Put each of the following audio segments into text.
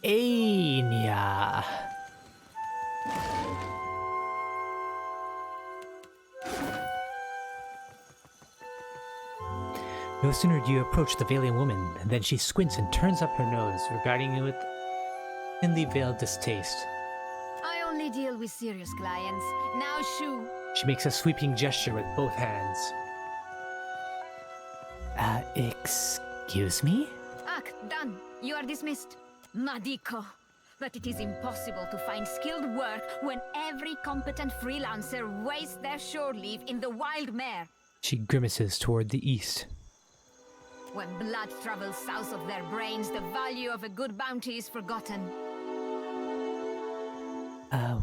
Anya. No sooner do you approach the Valiant woman than she squints and turns up her nose, regarding you with thinly veiled distaste. I only deal with serious clients. Now, shoo. She makes a sweeping gesture with both hands. Excuse me? Ak, done. You are dismissed. Madiko. But it is impossible to find skilled work when every competent freelancer wastes their shore leave in the wild mare. She grimaces toward the east. When blood travels south of their brains, the value of a good bounty is forgotten.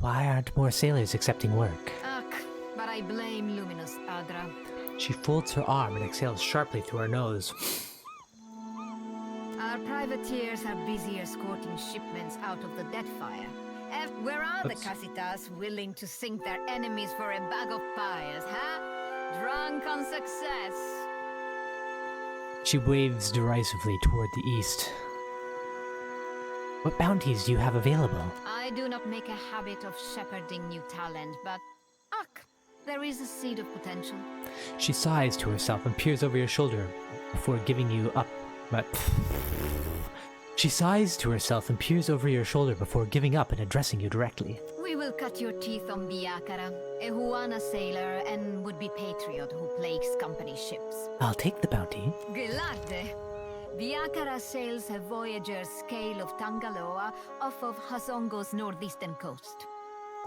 Why aren't more sailors accepting work? Ak, but I blame Luminous Adra. She folds her arm and exhales sharply through her nose. Our privateers are busy escorting shipments out of the Deadfire. Where are the Casitas willing to sink their enemies for a bag of pyres, huh? Drunk on success. She waves derisively toward the east. What bounties do you have available? I do not make a habit of shepherding new talent, but there is a seed of potential. She sighs to herself and peers over your shoulder before giving you up. She sighs to herself and peers over your shoulder before giving up and addressing you directly. We will cut your teeth on Biakara, a Huana sailor and would-be patriot who plagues company ships. I'll take the bounty. Gelade. Biakara sails a voyager's scale of Tangaloa off of Hazongo's northeastern coast.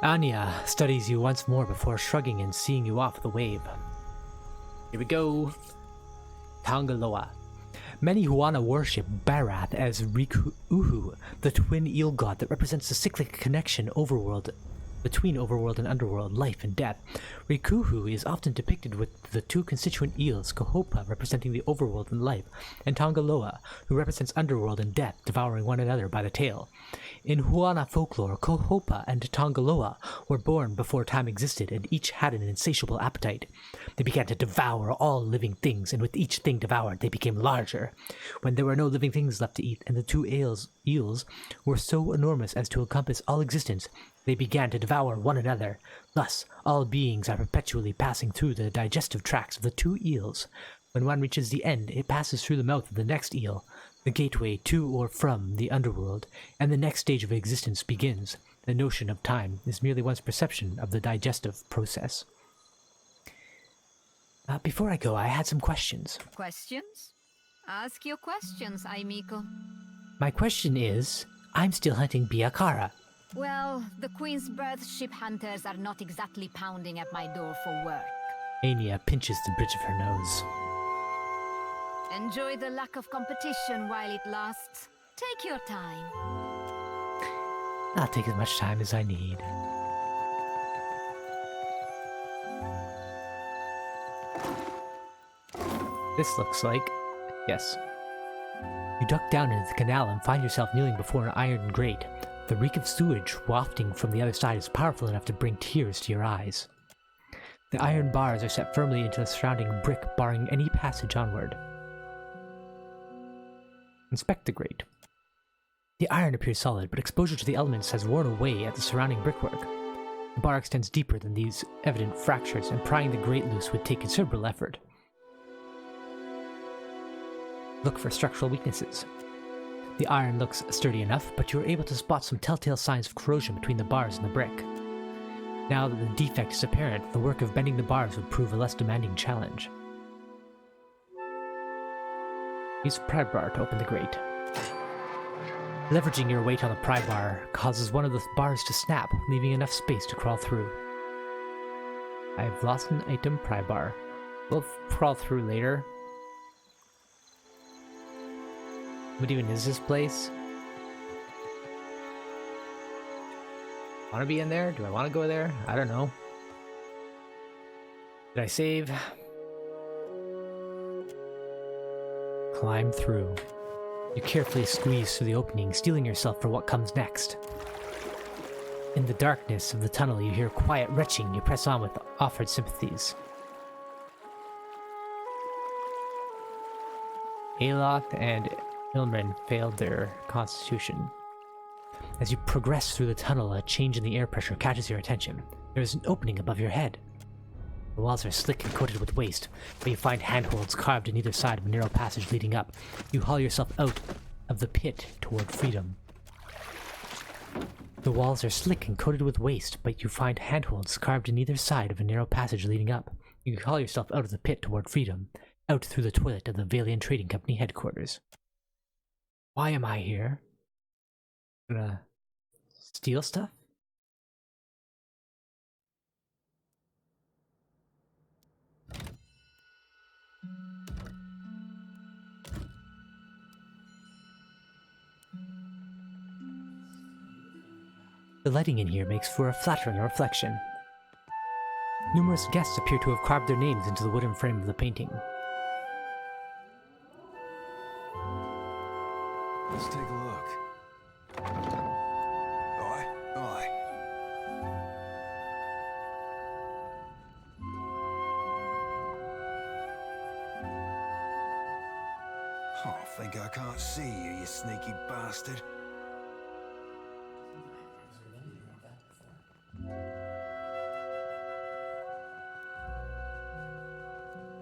Anya studies you once more before shrugging and seeing you off the wave. Here we go. Tangaloa. Many Huana worship Barath as Riku-Uhu, the twin eel god that represents the cyclic connection between overworld and underworld, life and death. Rikuhu is often depicted with the two constituent eels, Kohopa representing the overworld and life, and Tangaloa, who represents underworld and death, devouring one another by the tail. In Huana folklore, Kohopa and Tangaloa were born before time existed, and each had an insatiable appetite. They began to devour all living things, and with each thing devoured, they became larger. When there were no living things left to eat, and the two eels were so enormous as to encompass all existence, they began to devour one another. Thus, all beings are perpetually passing through the digestive tracts of the two eels. When one reaches the end, it passes through the mouth of the next eel, the gateway to or from the underworld, and the next stage of existence begins. The notion of time is merely one's perception of the digestive process. Before I go, I had some questions. Questions? Ask your questions, Aimiko. My question is, I'm still hunting Biakara. Well, the Queen's Berth ship hunters are not exactly pounding at my door for work. Anya pinches the bridge of her nose. Enjoy the lack of competition while it lasts. Take your time. I'll take as much time as I need. This looks like... yes. You duck down into the canal and find yourself kneeling before an iron grate. The reek of sewage wafting from the other side is powerful enough to bring tears to your eyes. The iron bars are set firmly into the surrounding brick, barring any passage onward. Inspect the grate. The iron appears solid, but exposure to the elements has worn away at the surrounding brickwork. The bar extends deeper than these evident fractures, and prying the grate loose would take considerable effort. Look for structural weaknesses. The iron looks sturdy enough, but you are able to spot some telltale signs of corrosion between the bars and the brick. Now that the defect is apparent, the work of bending the bars would prove a less demanding challenge. Use a pry bar to open the grate. Leveraging your weight on the pry bar causes one of the bars to snap, leaving enough space to crawl through. I've lost an item pry bar. We'll crawl through later. What even is this place? Want to be in there? Do I want to go there? I don't know. Did I save? Climb through. You carefully squeeze through the opening, steeling yourself for what comes next. In the darkness of the tunnel, you hear quiet retching. You press on with offered sympathies. Aloth and Ilmrin failed their constitution. As you progress through the tunnel, a change in the air pressure catches your attention. There is an opening above your head. The walls are slick and coated with waste, but you find handholds carved on either side of a narrow passage leading up. You haul yourself out of the pit toward freedom. The walls are slick and coated with waste, but you find handholds carved on either side of a narrow passage leading up. You haul yourself out of the pit toward freedom, out through the toilet of the Valian Trading Company headquarters. Why am I here? Gonna steal stuff? The lighting in here makes for a flattering reflection. Numerous guests appear to have carved their names into the wooden frame of the painting. Let's take a look. Aye, aye. Oh, think I can't see you, you sneaky bastard.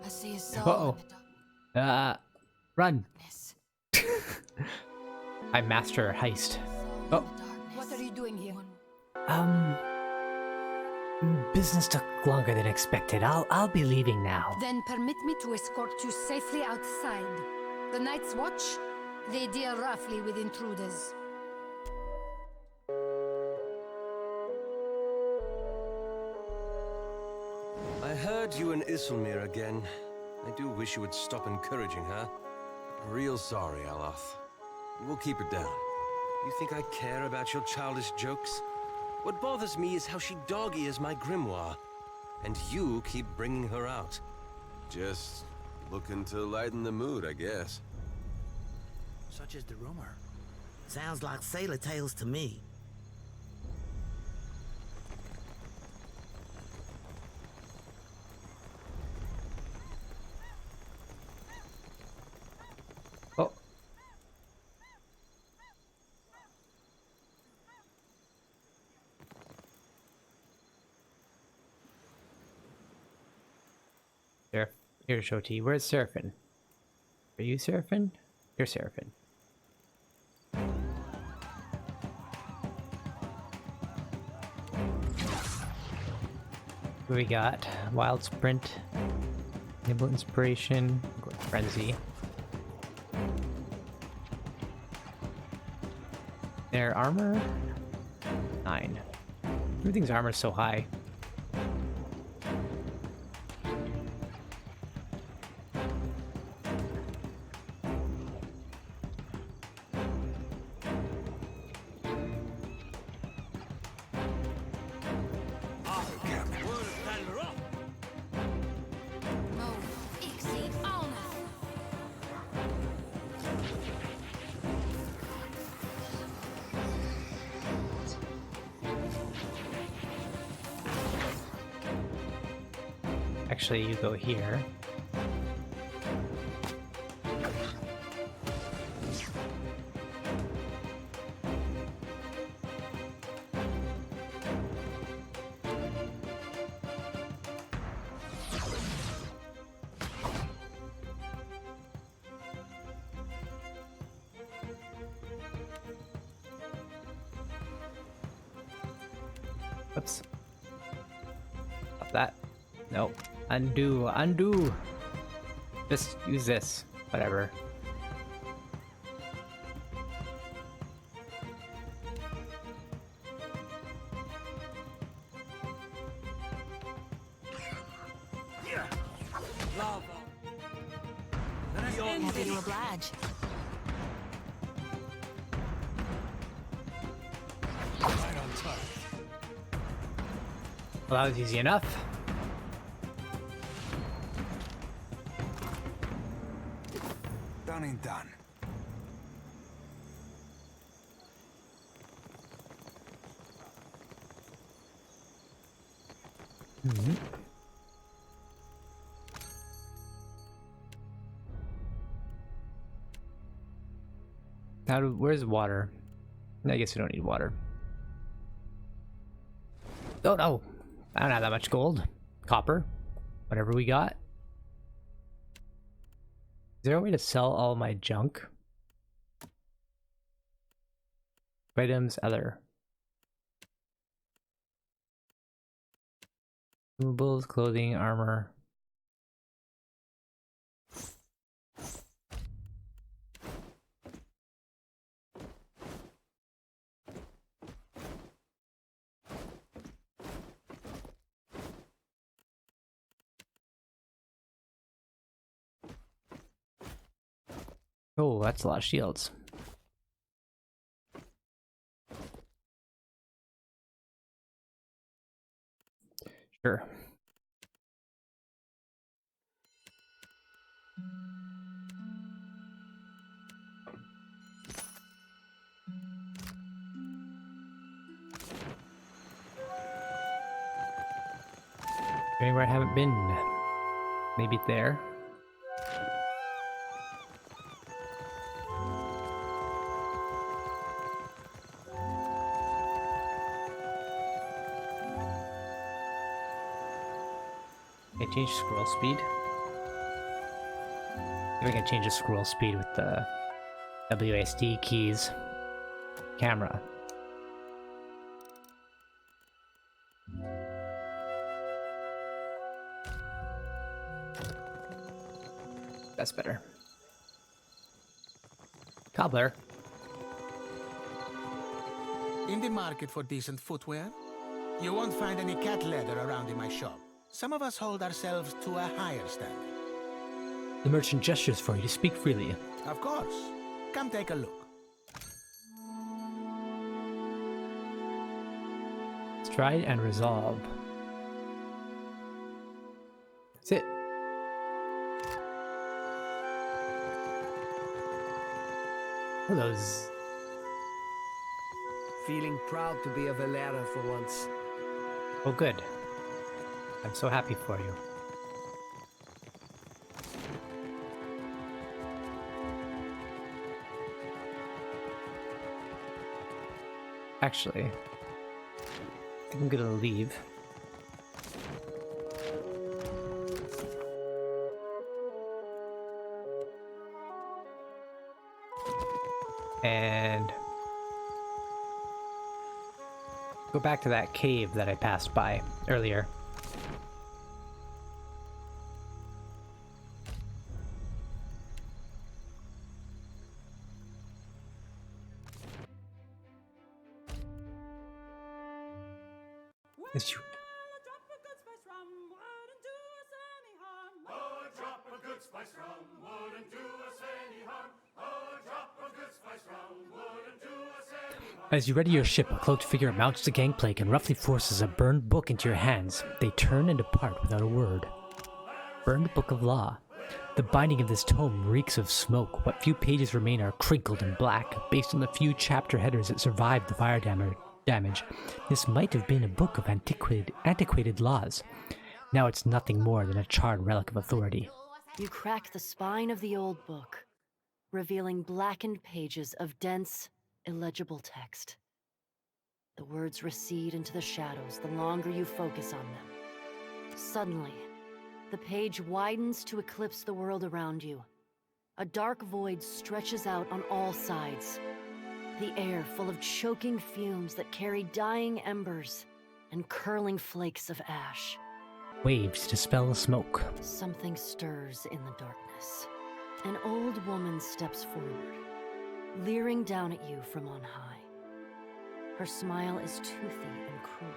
I see a soul. Run. I master a heist. Oh. What are you doing here? Business took longer than expected. I'll be leaving now. Then permit me to escort you safely outside. The Night's Watch, they deal roughly with intruders. I heard you and Isilmir again. I do wish you would stop encouraging her. Real sorry, Aloth. We'll keep it down. You think I care about your childish jokes? What bothers me is how she dog-ears my grimoire. And you keep bringing her out. Just looking to lighten the mood, I guess. Such is the rumor. Sounds like sailor tales to me. Oh. There. Here's Shoti. Where's Seraphine? Are you Seraphine? You're Seraphine. What we got? Wild Sprint. Nimble Inspiration. Frenzy. Their armor? 9. Everything's armor is so high. Actually, you go here. Oops. Stop that. Nope. Undo, undo. Just use this. Whatever. Happy to oblige. Well, that was easy enough. Done and done. Mm-hmm. Now, where's water? I guess we don't need water. Oh no! I don't have that much gold. Copper. Whatever we got. Is there a way to sell all my junk? Items, other. Movables, clothing, armor. Oh, that's a lot of shields. Sure. Anywhere I haven't been. Maybe there. Can I change scroll speed? Maybe I can change the scroll speed with the WASD keys. Camera. That's better. Cobbler. In the market for decent footwear? You won't find any cat leather around in my shop. Some of us hold ourselves to a higher standard. The merchant gestures for you to speak freely. Of course. Come take a look. Stride and resolve. That's it. What are those? Feeling proud to be a Valera for once. Oh, good. I'm so happy for you. Actually, I think I'm gonna leave. And go back to that cave that I passed by earlier. It's you. As you ready your ship, a cloaked figure mounts the gangplank and roughly forces a burned book into your hands. They turn and depart without a word. Burned Book of Law. The binding of this tome reeks of smoke. What few pages remain are crinkled and black. Based on the few chapter headers that survived the fire damage, this might have been a book of antiquated laws. Now it's nothing more than a charred relic of authority. You crack the spine of the old book, revealing blackened pages of dense, illegible text. The words recede into the shadows the longer you focus on them. Suddenly, the page widens to eclipse the world around you. A dark void stretches out on all sides. The air full of choking fumes that carry dying embers and curling flakes of ash. Waves dispel the smoke. Something stirs in the darkness. An old woman steps forward, leering down at you from on high. Her smile is toothy and cruel.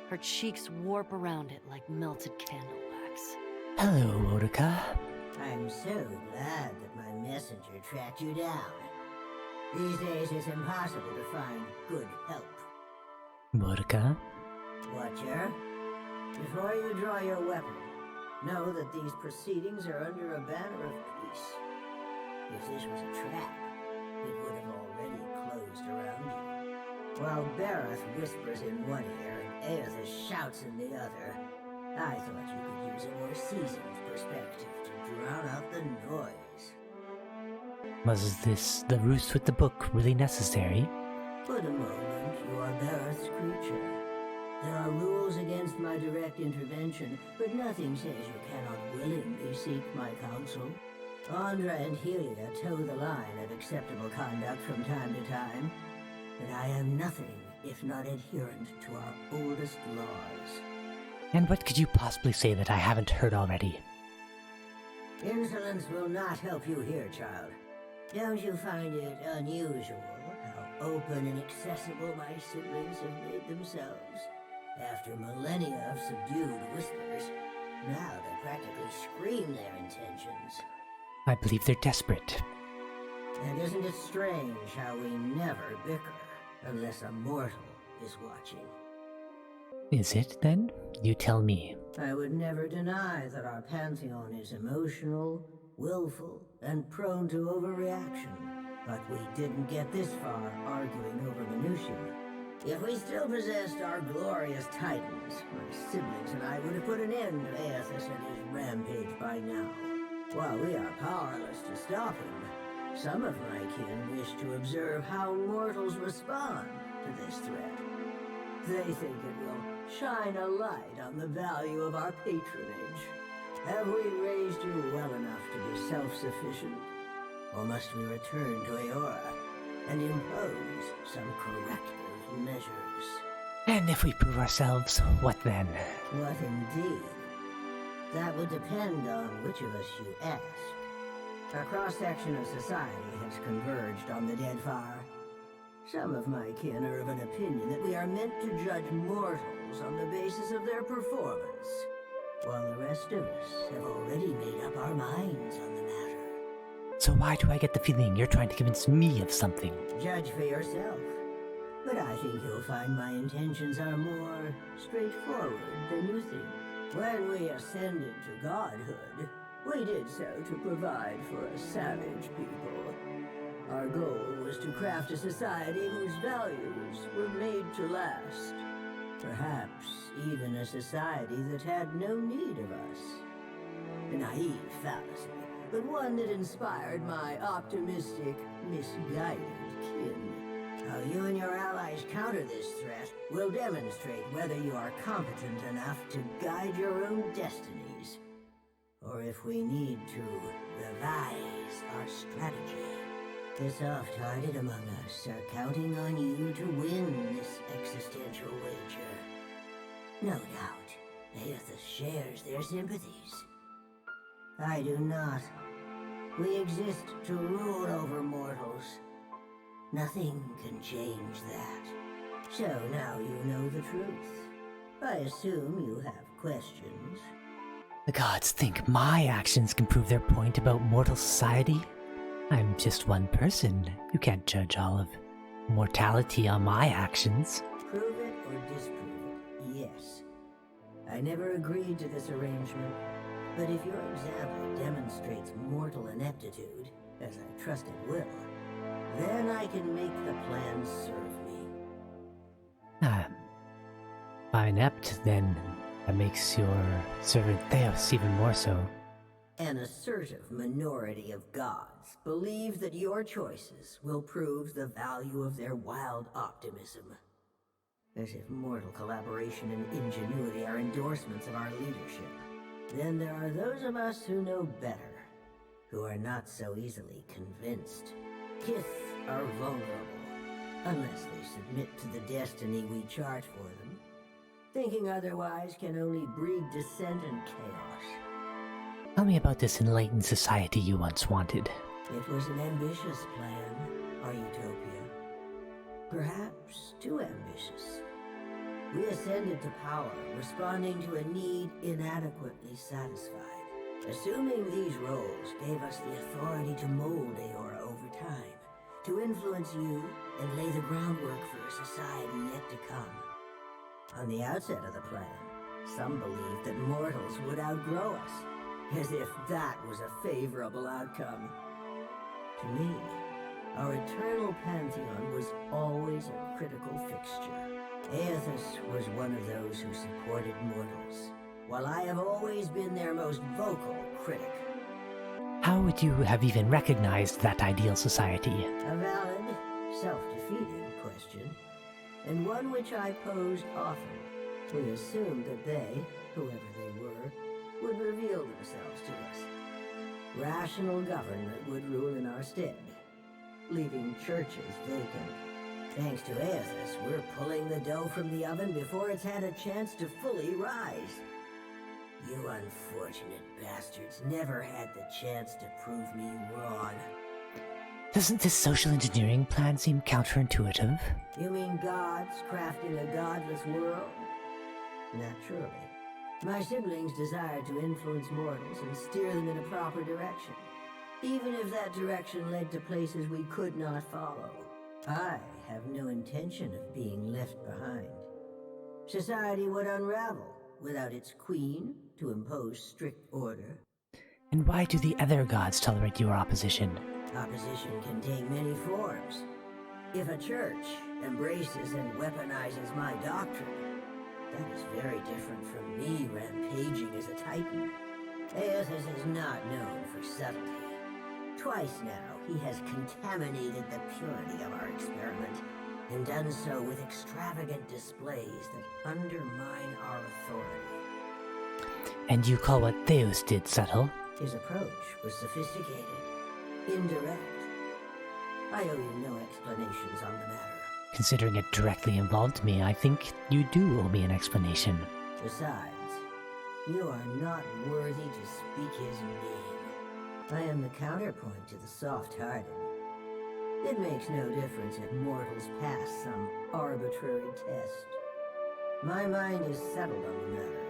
Her cheeks warp around it like melted candle wax. Hello, Mordecai. I'm so glad that my messenger tracked you down. These days it's impossible to find good help. Mordecai? Watcher, before you draw your weapon, know that these proceedings are under a banner of peace. If this was a trap, it would have already closed around you. While Berth whispers in one ear and Aether shouts in the other, I thought you could use a more seasoned perspective to drown out the noise. Was this, the ruse with the book, really necessary? For the moment, you are Berth's creature. There are rules against my direct intervention, but nothing says you cannot willingly seek my counsel. Andra and Helia toe the line of acceptable conduct from time to time, but I am nothing if not adherent to our oldest laws. And what could you possibly say that I haven't heard already? Insolence will not help you here, child. Don't you find it unusual how open and accessible my siblings have made themselves? After millennia of subdued whispers, now they practically scream their intentions. I believe they're desperate. And isn't it strange how we never bicker unless a mortal is watching? Is it, then? You tell me. I would never deny that our pantheon is emotional, willful, and prone to overreaction. But we didn't get this far arguing over minutiae. If we still possessed our glorious titans, my siblings and I would have put an end to Aethys and his rampage by now. While we are powerless to stop him, some of my kin wish to observe how mortals respond to this threat. They think it will shine a light on the value of our patronage. Have we raised you well enough to be self-sufficient? Or must we return to Eora and impose some corrective measures? And if we prove ourselves, what then? What indeed? That would depend on which of us you ask. A cross-section of society has converged on the Deadfire. Some of my kin are of an opinion that we are meant to judge mortals on the basis of their performance, while the rest of us have already made up our minds on the matter. So why do I get the feeling you're trying to convince me of something? Judge for yourself. But I think you'll find my intentions are more straightforward than you think. When we ascended to godhood, we did so to provide for a savage people. Our goal was to craft a society whose values were made to last. Perhaps even a society that had no need of us. A naive fallacy, but one that inspired my optimistic, misguided kin. How you and your allies counter this threat will demonstrate whether you are competent enough to guide your own destinies, or if we need to revise our strategy. The soft-hearted among us are counting on you to win this existential wager. No doubt, Aethys shares their sympathies. I do not. We exist to rule over mortals. Nothing can change that. So now you know the truth. I assume you have questions. The gods think my actions can prove their point about mortal society? I'm just one person. You can't judge all of mortality on my actions. Prove it or disprove it, yes. I never agreed to this arrangement, but if your example demonstrates mortal ineptitude, as I trust it will, then I can make the plan serve me. By inept, then that makes your servant Theos even more so. An assertive minority of gods believe that your choices will prove the value of their wild optimism. As if mortal collaboration and ingenuity are endorsements of our leadership. Then there are those of us who know better, who are not so easily convinced. Kith are vulnerable, unless they submit to the destiny we chart for them. Thinking otherwise can only breed dissent and chaos. Tell me about this enlightened society you once wanted. It was an ambitious plan, our utopia. Perhaps too ambitious. We ascended to power, responding to a need inadequately satisfied. Assuming these roles gave us the authority to mold Eora over time, to influence you and lay the groundwork for a society yet to come. On the outset of the plan, some believed that mortals would outgrow us, as if that was a favorable outcome. To me, our eternal pantheon was always a critical fixture. Aethys was one of those who supported mortals, while I have always been their most vocal critic. How would you have even recognized that ideal society? A valid, self-defeating question, and one which I posed often. We assumed that they, whoever they were, would reveal themselves to us. Rational government would rule in our stead, leaving churches vacant. Thanks to Aethys, we're pulling the dough from the oven before it's had a chance to fully rise. You unfortunate bastards never had the chance to prove me wrong. Doesn't this social engineering plan seem counterintuitive? You mean gods crafting a godless world? Naturally. My siblings desired to influence mortals and steer them in a proper direction, even if that direction led to places we could not follow. I have no intention of being left behind. Society would unravel without its queen to impose strict order. And why do the other gods tolerate your opposition? Opposition can take many forms. If a church embraces and weaponizes my doctrine, that is very different from me rampaging as a titan. Aethys is not known for subtlety. Twice now, he has contaminated the purity of our experiment, and done so with extravagant displays that undermine our authority. And you call what Theos did subtle? His approach was sophisticated, indirect. I owe you no explanations on the matter. Considering it directly involved me, I think you do owe me an explanation. Besides, you are not worthy to speak his name. I am the counterpoint to the soft-hearted. It makes no difference if mortals pass some arbitrary test. My mind is settled on the matter.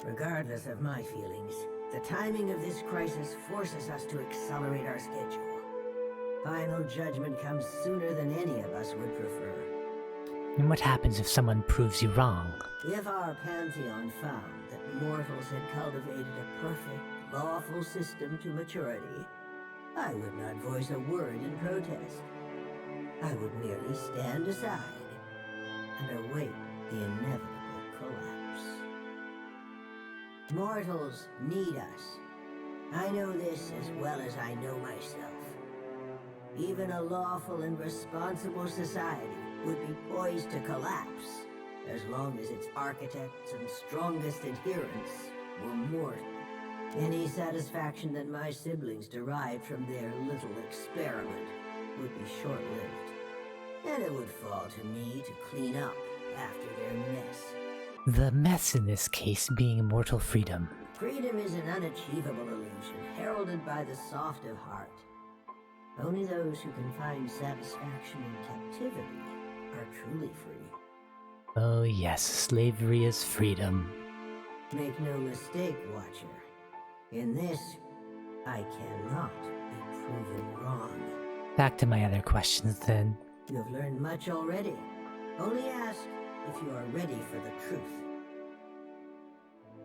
Regardless of my feelings, the timing of this crisis forces us to accelerate our schedule. Final judgment comes sooner than any of us would prefer. And what happens if someone proves you wrong? If our pantheon found that mortals had cultivated a perfect, lawful system to maturity, I would not voice a word in protest. I would merely stand aside and await the inevitable collapse. Mortals need us. I know this as well as I know myself. Even a lawful and responsible society would be poised to collapse as long as its architects and strongest adherents were mortal. Any satisfaction that my siblings derived from their little experiment would be short-lived, and it would fall to me to clean up after their mess. The mess in this case being mortal freedom. Freedom is an unachievable illusion, heralded by the soft of heart. Only those who can find satisfaction in captivity are truly free. Oh yes, slavery is freedom. Make no mistake, Watcher. In this, I cannot be proven wrong. Back to my other questions then. You have learned much already. Only ask if you are ready for the truth.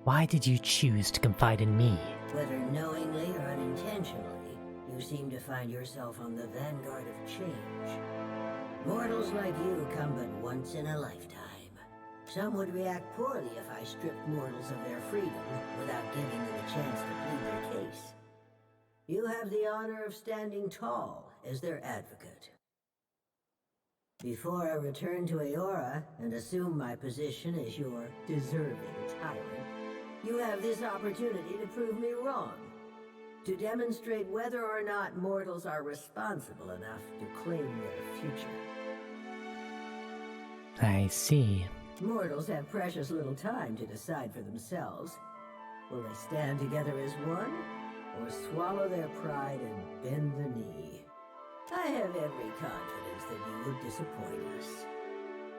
Why did you choose to confide in me? Whether knowingly or unintentionally, you seem to find yourself on the vanguard of change. Mortals like you come but once in a lifetime. Some would react poorly if I stripped mortals of their freedom without giving them a chance to plead their case. You have the honor of standing tall as their advocate. Before I return to Eora and assume my position as your deserving tyrant, you have this opportunity to prove me wrong. To demonstrate whether or not mortals are responsible enough to claim their future. I see. Mortals have precious little time to decide for themselves. Will they stand together as one, or swallow their pride and bend the knee? I have every confidence that you would disappoint us.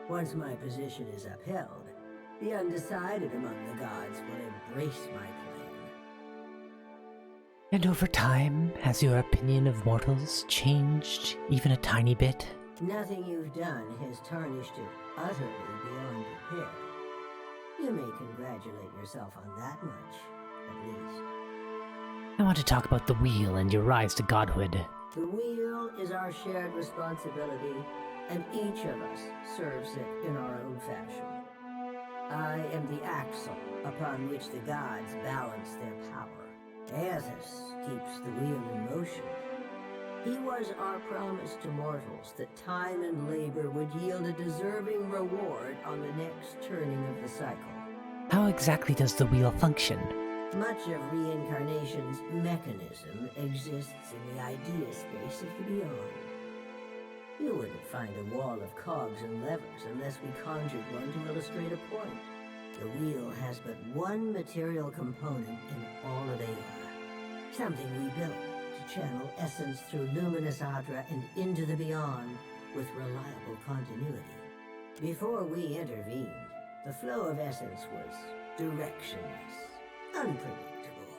Once my position is upheld, the undecided among the gods will embrace my plan. And over time, has your opinion of mortals changed even a tiny bit? Nothing you've done has tarnished it utterly beyond repair. You may congratulate yourself on that much, at least. I want to talk about the wheel and your rise to godhood. The wheel is our shared responsibility, and each of us serves it in our own fashion. I am the axle upon which the gods balance their power. Aethys keeps the wheel in motion. He was our promise to mortals that time and labor would yield a deserving reward on the next turning of the cycle. How exactly does the wheel function? Much of reincarnation's mechanism exists in the idea space of the beyond. You wouldn't find a wall of cogs and levers unless we conjured one to illustrate a point. The wheel has but one material component in all of Aeor. Something we built to channel essence through luminous Adra and into the beyond with reliable continuity. Before we intervened, the flow of essence was directionless, unpredictable.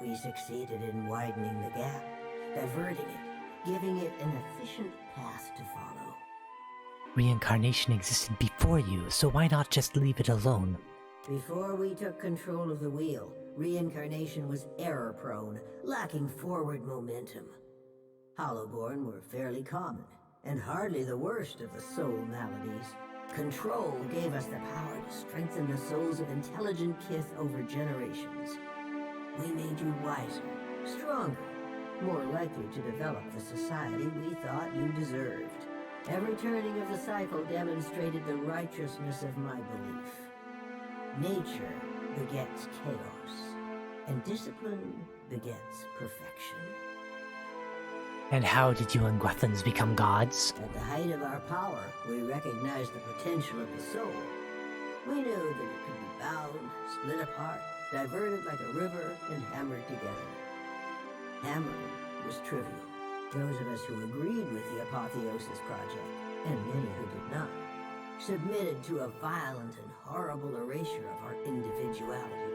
We succeeded in widening the gap, diverting it, giving it an efficient path to follow. Reincarnation existed before you, so why not just leave it alone? Before we took control of the wheel, reincarnation was error-prone, lacking forward momentum. Hollowborn were fairly common, and hardly the worst of the soul maladies. Control gave us the power to strengthen the souls of intelligent kith over generations. We made you wiser, stronger, more likely to develop the society we thought you deserved. Every turning of the cycle demonstrated the righteousness of my belief. Nature begets chaos, and discipline begets perfection. And how did you Unguethans become gods? At the height of our power, we recognized the potential of the soul. We knew that it could be bound, split apart, diverted like a river, and hammered together. Hammering was trivial. Those of us who agreed with the Apotheosis Project, and many who did not, submitted to a violent and horrible erasure of our individuality.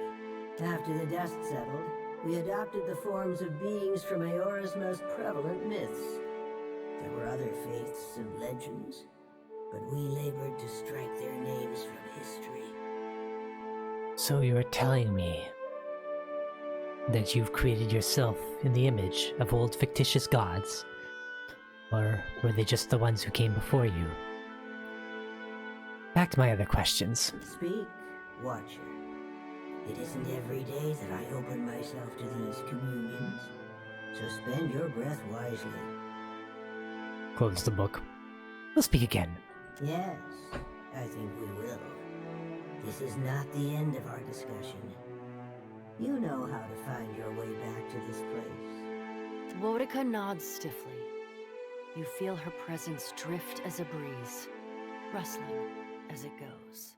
After the dust settled, we adopted the forms of beings from Aeora's most prevalent myths. There were other faiths and legends, but we labored to strike their names from history. So you're telling me that you've created yourself in the image of old fictitious gods? Or were they just the ones who came before you? Back to my other questions. Speak, Watcher. It isn't every day that I open myself to these communions, so spend your breath wisely. Close the book. We'll speak again. Yes, I think we will. This is not the end of our discussion. You know how to find your way back to this place. Wotica nods stiffly. You feel her presence drift as a breeze, rustling as it goes.